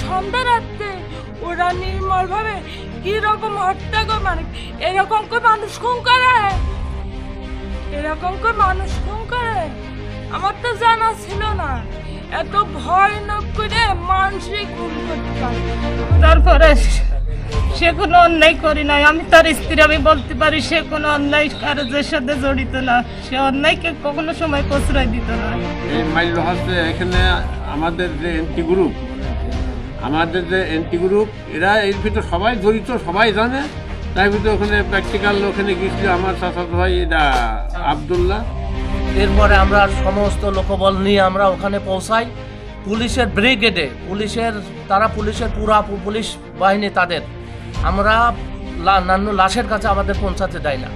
সন্ধ্যা রাত্রে ওরা নির্মল ভাবে কি রকম হত্যা করে, মানে এরকম করে মানুষ খুন করে, এরকম করে মানুষ খুন করে আমার তো জানা ছিল না। এত ভয়ানক করে মানুষই খুন করতে পারে। তারপরে সে কোনো অন্যায় করি নাই, আমি তার স্ত্রী, আমি বলতে পারি সে কোনো অন্যায় কাজের সাথে জড়িত না, সে অন্যায়কে কখনো সময় প্রশ্রয় দিত না। এই মাইল হচ্ছে এখানে আমাদের যে এনটি গ্রুপ এরা এর ভিতরে সবাই জড়িত, সবাই জানে। তার ভিতরে ওখানে প্র্যাকটিক্যাল ওখানে গিয়েছিল আমার চাচাতো ভাই এটা আবদুল্লাহ। এরপরে আমরা সমস্ত লোকবল নিয়ে আমরা ওখানে পৌঁছাই। পুলিশের ব্রিগেডে পুলিশের পুরা পুলিশ বাহিনী তাদের, আমরা নান্নু লাশের কাছে আমাদের পৌঁছাতে দেয় না।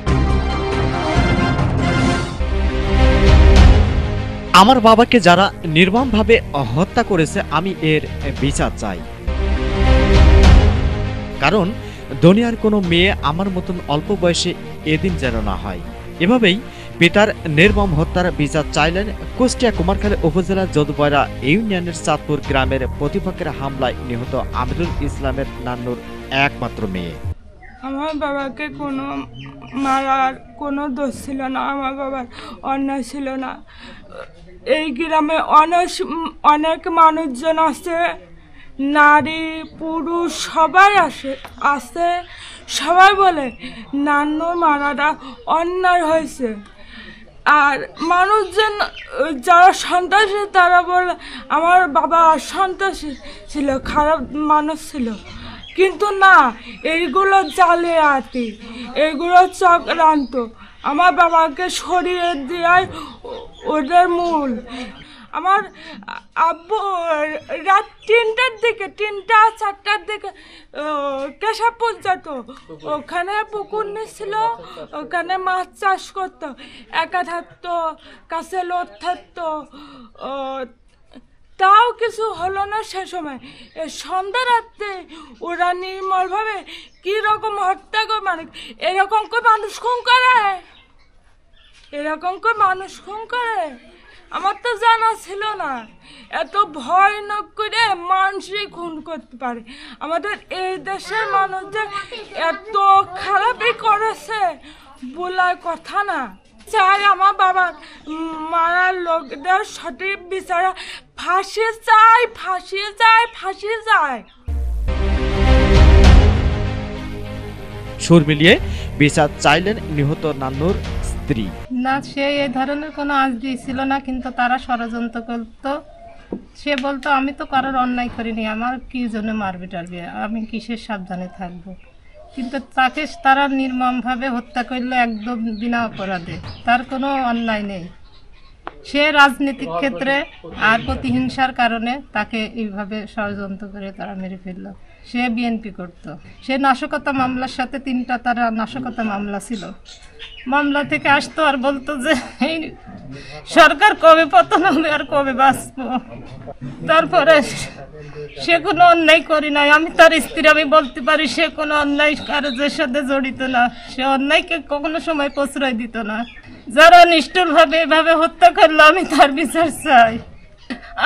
আমার বাবাকে যারা নির্মমভাবে হত্যা করেছে আমি এর বিচার চাই, কারণ দুনিয়ার কোনো মেয়ে আমার মতন অল্প বয়সে এদিন যেন না হয়। এভাবেই পিতার নির্মম হত্যার বিচার চাইলেন কুষ্টিয়া কুমারখালী উপজেলার যদুপাড়া ইউনিয়নের চাঁদপুর গ্রামের প্রতিপক্ষের হামলায় নিহত আমিরুল ইসলামের নান্নুর একমাত্র মেয়ে। আমার বাবাকে কোনো মারার কোনো দোষ ছিল না, আমার বাবার অন্যায় ছিল না। এই গ্রামে অনেক মানুষজন আছে, নারী পুরুষ সবাই আছে, সবাই বলে নান্নুর মারাটা অন্যায় হয়েছে। আর মানুষজন যারা সন্ত্রাসী তারা বলে আমার বাবা সন্ত্রাসী ছিল, খারাপ মানুষ ছিল, কিন্তু না, এইগুলো জালিয়াতি, এইগুলো চক্রান্ত। আমার বাবাকে সরিয়ে দেওয়াই ওদের মূল। আমার আব্বু রাত 3টার দিকে 3-4টার দিকে কেশবপুর যেত, ওখানে পুকুর নিচ্ছিল, ওখানে মাছ চাষ করতো, একা থাকতো, কাছে লোদ থাকতো, তাও কিছু হলো না সে সময়। সন্ধ্যা রাত্রে ওরা নির্মলভাবে কি রকম হত্যা করে, মানে এরকম করে মানুষ খুন করে, এরকম করে মানুষ খুন করে আমার তো জানা ছিল না। এত ভয়ানক করে মানুষই খুন করতে পারে। আমাদের এই দেশের মানুষদের এত খারাপই করেছে বলার কথা না। চাই আমার বাবার মারার লোকদের সঠিক বিচার, ফাঁসি চাই, ফাঁসি চাই, ফাঁসি চাই। সুর মিলিয়ে বিচার চাইলেন নিহত নান্নুর স্ত্রী। না, সে এই ধরনের কোনো আঁচ দিয়েছিল না, কিন্তু তারা ষড়যন্ত্র করতো। সে বলতো আমি তো কারোর অন্যায় করিনি, আমার কি জন্য মারবে টারবে, আমি কিসের সাবধানে থাকবো। কিন্তু তাকে তারা নির্মমভাবে হত্যা করলো একদম বিনা অপরাধে, তার কোনো অন্যায় নেই। সে রাজনৈতিক ক্ষেত্রে আর প্রতিহিংসার কারণে তাকে এইভাবে ষড়যন্ত্র করে তারা মেরে ফেলল। সে বিএনপি করত, সে নাশকতা মামলার সাথে 3টা তারা নাশকতা মামলা ছিল। মামলা থেকে আসতো আর বলতো যে এই সরকার কবে পতন হবে আর কবে বাঁচবো। তারপরে সে কোনো অন্যায় করি নাই, আমি তার স্ত্রী, আমি বলতে পারি সে কোনো অন্যায় কাজের সাথে জড়িত না, সে অন্যায়কে কখনো সময় প্রশ্রয় দিত না। যারা নিষ্ঠুরভাবে এভাবে হত্যা করলো আমি তার বিচার চাই।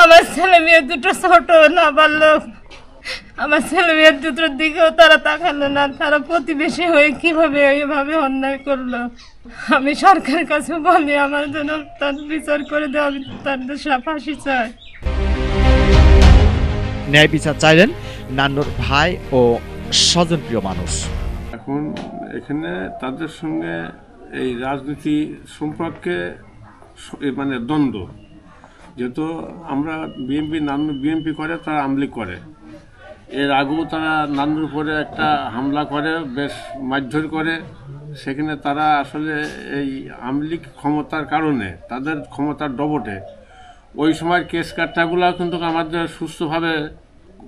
আমার ছেলে মেয়ে দুটো ছোট না বালক, আমার ছেলে মেয়ের দুটোর দিকেও তারা তাকালো না, তারা প্রতিবেশী হয়ে কিভাবে এভাবে অন্যায় করলো। আমি সরকারের কাছে বলি আমার জন্য তার বিচার করে দেওয়া, আমি তাদের ফাঁসি চাই। ন্যায় বিচার চাইলেন নান্নুর ভাই ও স্বজনপ্রিয় মানুষ। এখন এখানে তাদের সঙ্গে এই রাজনীতি সম্পর্কে মানে দ্বন্দ্ব, যেহেতু আমরা নান্নু বিএনপি করে, তারা আওয়ামী লীগ করে। এর আগেও তারা নান্নুর উপরে একটা হামলা করে, বেশ মারধর করে। সেখানে তারা আসলে এই আওয়ামী লীগ ক্ষমতার কারণে, তাদের ক্ষমতার ডবটে ওই সময় কেস কাটাগুলো কিন্তু আমাদের সুস্থভাবে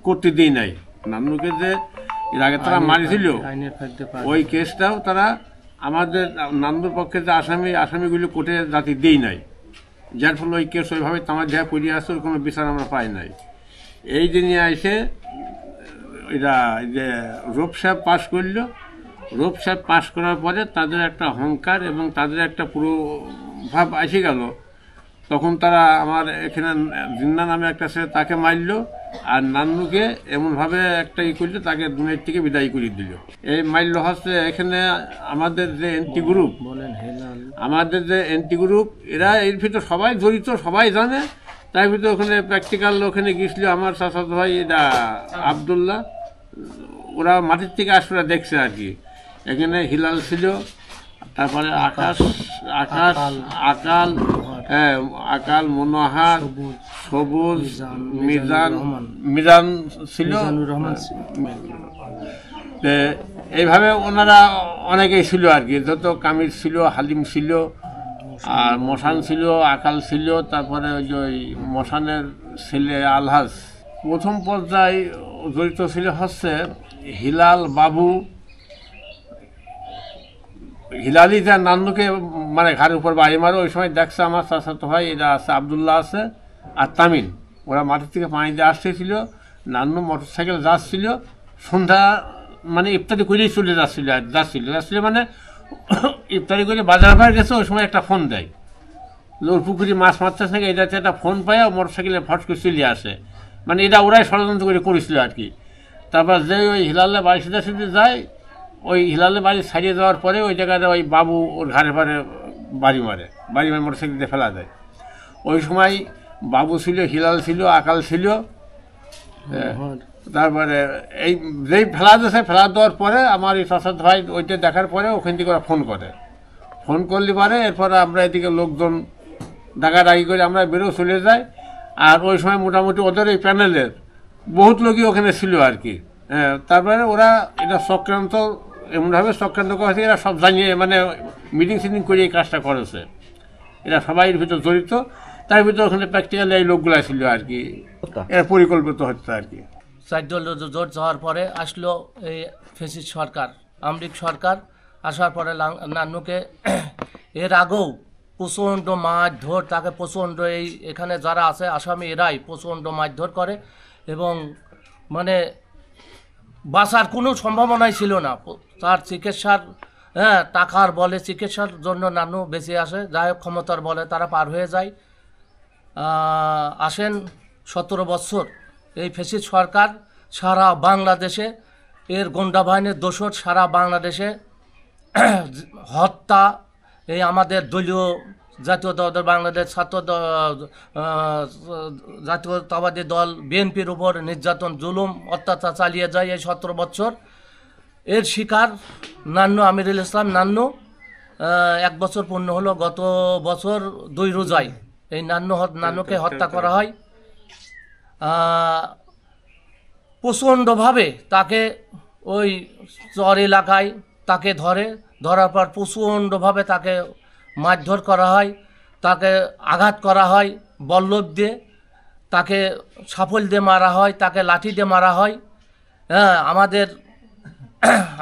করতে দিই নাই। নান্নুকে যে এর আগে তারা মারিছিল, ওই কেসটাও তারা আমাদের নান্নুর পক্ষে যে আসামিগুলো কোর্টে জাতি দিই নাই, যার ফলে ওই কেস ওইভাবে তামার যা পড়িয়ে আসছে, ওর কোনো বিচার আমরা পাই নাই। এই যে নিয়ে এসে এরা যে রূপ সাহেব পাশ করলো, রূপ সাহেব পাশ করার পরে তাদের একটা অহংকার এবং তাদের একটা পুরো ভাব এসে গেল তখন তারা আমার এখানে জিন্না নামে একটা ছেলে তাকে মারলো, আর নান্নুকে এমনভাবে একটা করলো, তাকে দুনিয়ার থেকে বিদায় করে দিল। এই মারলো হচ্ছে এখানে আমাদের যে এন্টি গ্রুপ এরা এর ভিতর সবাই জড়িত, সবাই জানে। তার ভিতরে ওখানে প্র্যাকটিক্যাল ওখানে গিয়েছিল আমার চাচাতো ভাই এটা আবদুল্লাহ, ওরা মাটির থেকে আসলে দেখছে আর কি। এখানে হিলাল ছিল, তারপরে আকাল, মনোহার, সবুজ, মিজান ছিল। এইভাবে ওনারা অনেকেই ছিল আর কি, যত কামির ছিল, হালিম ছিল, আর মশান ছিল, আকাল ছিল, তারপরে ওই যে মশানের ছেলে আলহাজ। প্রথম পর্যায়ে জড়িত ছিল হচ্ছে হিলাল বাবু। হিলালি যা নান্নুকে মানে ঘাড়ের উপর বাড়ি মারো, ওই সময় দেখছে আমার চাচাতো ভাই এটা আছে আবদুল্লাহ আছে আর তামিন, ওরা মাটির থেকে পানি দিয়ে আসতেছিল। নান্নু মোটর সাইকেল যাচ্ছিল, সন্ধ্যা মানে ইফতারি করেই চলে যাচ্ছিল মানে ইফতারি করে বাজার ভাই গেছে। ওই সময় একটা ফোন দেয়, ওর পুকুরি মাছ মারতে থাকে, এটাতে একটা ফোন পায়, মোটর সাইকেলে ফট করে চলে আসে। মানে এটা ওরাই ষড়যন্ত্র করে করেছিল আর কি। তারপর যে ওই হিলালে বাড়ি সিধে যায়, ওই হিলালে বাড়ি ছাড়িয়ে যাওয়ার পরে ওই জায়গাতে ওই বাবু ওর ঘাড়ে পারে বাড়ি মারে মোটরসাইকেল দিয়ে ফেলা দেয়। ওই সময় বাবু ছিল, হিলাল ছিল, আকাল ছিল। তারপরে এই যেই ফেলা দেওয়ার পরে আমার এই চাচাতো ভাই ওইটা দেখার পরে ওখান থেকে ওরা ফোন করলে পারে। এরপরে আমরা এদিকে লোকজন ডাকাডাকি করে আমরা বেরো চলে যাই। আর ওই সময় মোটামুটি ওদের এই প্যানেলের বহুত লোকই ওখানে ছিল আর কি। তারপরে ওরা এটা চক্রান্ত এমনভাবে চক্রান্ত করেছে, এরা সব জানিয়ে মানে মিটিং করে এই কাজটা করেছে। এরা সবাই এর ভিতর জড়িত, তার ভিতরে ওখানে প্র্যাকটিক্যালি এই লোকগুলা ছিল আর কি, এরা পরিকল্পিত হচ্ছে আর কি। 4 দল জোট যাওয়ার পরে আসলো এই ফ্যাসিস্ট সরকার, আমলিক সরকার। আসার পরে নান্নুকে এর আগেও প্রচণ্ড মারধর, তাকে প্রচণ্ড এখানে যারা আছে আসামি এরাই প্রচণ্ড মারধর করে, এবং মানে বাঁচার কোনো সম্ভাবনাই ছিল না। তার চিকিৎসার টাকার বলে চিকিৎসার জন্য নান্নু বেঁচে আসে, যাই হোক ক্ষমতার বলে তারা পার হয়ে যায়। আসেন 17 বছর এই ফ্যাসিস্ট সরকার সারা বাংলাদেশে এর গুন্ডা বাহিনীর দোসর সারা বাংলাদেশে হত্যা, এই আমাদের দলীয় জাতীয় দল বাংলাদেশ জাতীয়তাবাদী দল বিএনপির উপর নির্যাতন, জুলুম, অত্যাচার চালিয়ে যায় এই 17 বছর। এর শিকার নান্নু, আমিরুল ইসলাম নান্নু। 1 বছর পূর্ণ হলো গত বছর 2 রোজায় এই নান্নুকে হত্যা করা হয়। প্রচণ্ডভাবে তাকে ওই চর এলাকায় তাকে ধরার পর প্রচণ্ডভাবে তাকে মারধর করা হয়, তাকে আঘাত করা হয় বল্লভ দিয়ে, তাকে সাফল দিয়ে মারা হয়, তাকে লাঠি দিয়ে মারা হয়।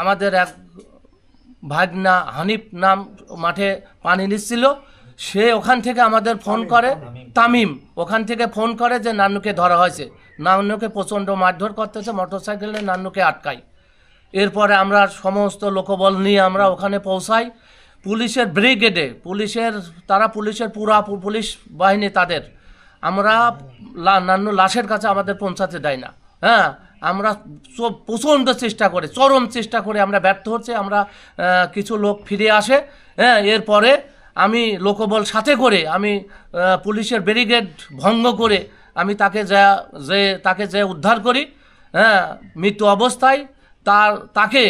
আমাদের এক ভাগনা হানিফ নাম মাঠে পানি নিচ্ছিল, সে ওখান থেকে আমাদের ফোন করে, তামিম ওখান থেকে ফোন করে যে নান্নুকে ধরা হয়েছে, নান্নুকে প্রচণ্ড মারধর করতেছে, মোটরসাইকেলে নান্নুকে আটকাই। এরপরে আমরা সমস্ত লোকবল নিয়ে আমরা ওখানে পৌঁছাই। পুলিশের ব্রিগেডে, পুলিশের পুরা পুলিশ বাহিনী তাদের, আমরা নান্নু লাশের কাছে আমাদের পৌঁছাতে দেয় না। আমরা প্রচণ্ড চেষ্টা করে, চরম চেষ্টা করে আমরা ব্যর্থ হচ্ছে। আমরা কিছু লোক ফিরে আসে। এরপরে আমি লোকবল সাথে করে আমি পুলিশের ব্যারিকেড ভঙ্গ করে আমি তাকে যে উদ্ধার করি মৃত্যু অবস্থায়। তাকে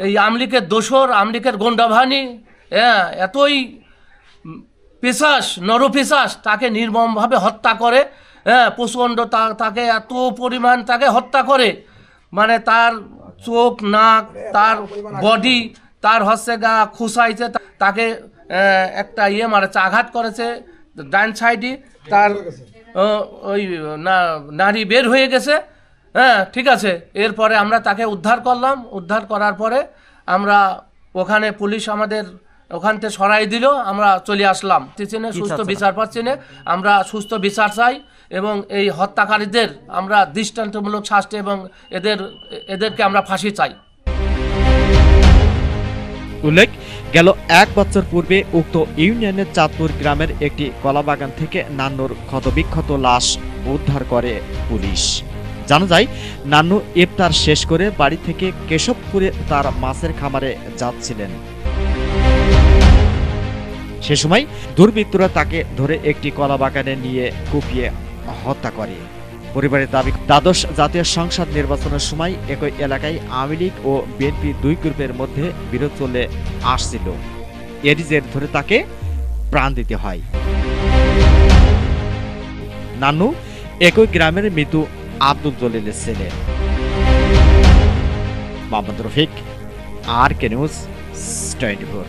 এই আমলিকের দোসর, আমলিকের গন্ডাবাহিনী এতই নরপিশাচ তাকে নির্মমভাবে হত্যা করে। প্রচণ্ড তাকে এত পরিমাণ তাকে হত্যা করে, মানে তার চোখ, নাক, তার বডি, তার হচ্ছে গা খুসাইছে, তাকে একটা মারেছে, আঘাত করেছে ডান সাইডে, তার ওই নাড়ি বের হয়ে গেছে। ঠিক আছে। এরপরে আমরা তাকে উদ্ধার করলাম। উদ্ধার করার পরে আমরা ওখানে পুলিশ আমাদের ওখান থেকে সরাই দিল, আমরা চলে আসলাম চিনে সুস্থ বিচার পাচ্ছি না। আমরা সুস্থ বিচার চাই এবং এই হত্যাকারীদের আমরা দৃষ্টান্তমূলক শাস্তি এবং এদেরকে আমরা ফাঁসি চাই। উল্লেখ, গেল 1 বছর পূর্বে উক্ত ইউনিয়নের চাঁদপুর গ্রামের একটি কলাবাগান থেকে নান্নুর ক্ষতবিক্ষত লাশ উদ্ধার করে পুলিশ। জানা যায়, নান্নু ইফতার শেষ করে বাড়ি থেকে কেশবপুরে তার মাছের খামারে যাচ্ছিলেন। সে সময় দুর্বৃত্তরা তাকে ধরে একটি কলাবাগানে নিয়ে কুপিয়ে হত্যা করে। পরিবারের দাবি, দ্বাদশ জাতীয় সংসদ নির্বাচনের সময় একই এলাকায় আওয়ামী লীগ ও বিএনপি 2 গ্রুপের মধ্যে বিরোধ চলে আসছিল। এরই জের ধরে তাকে প্রাণ দিতে হয়। নান্নু একই গ্রামের মৃত আব্দুল জলিলের ছেলে। Mohammad Rafiq, RK News 24।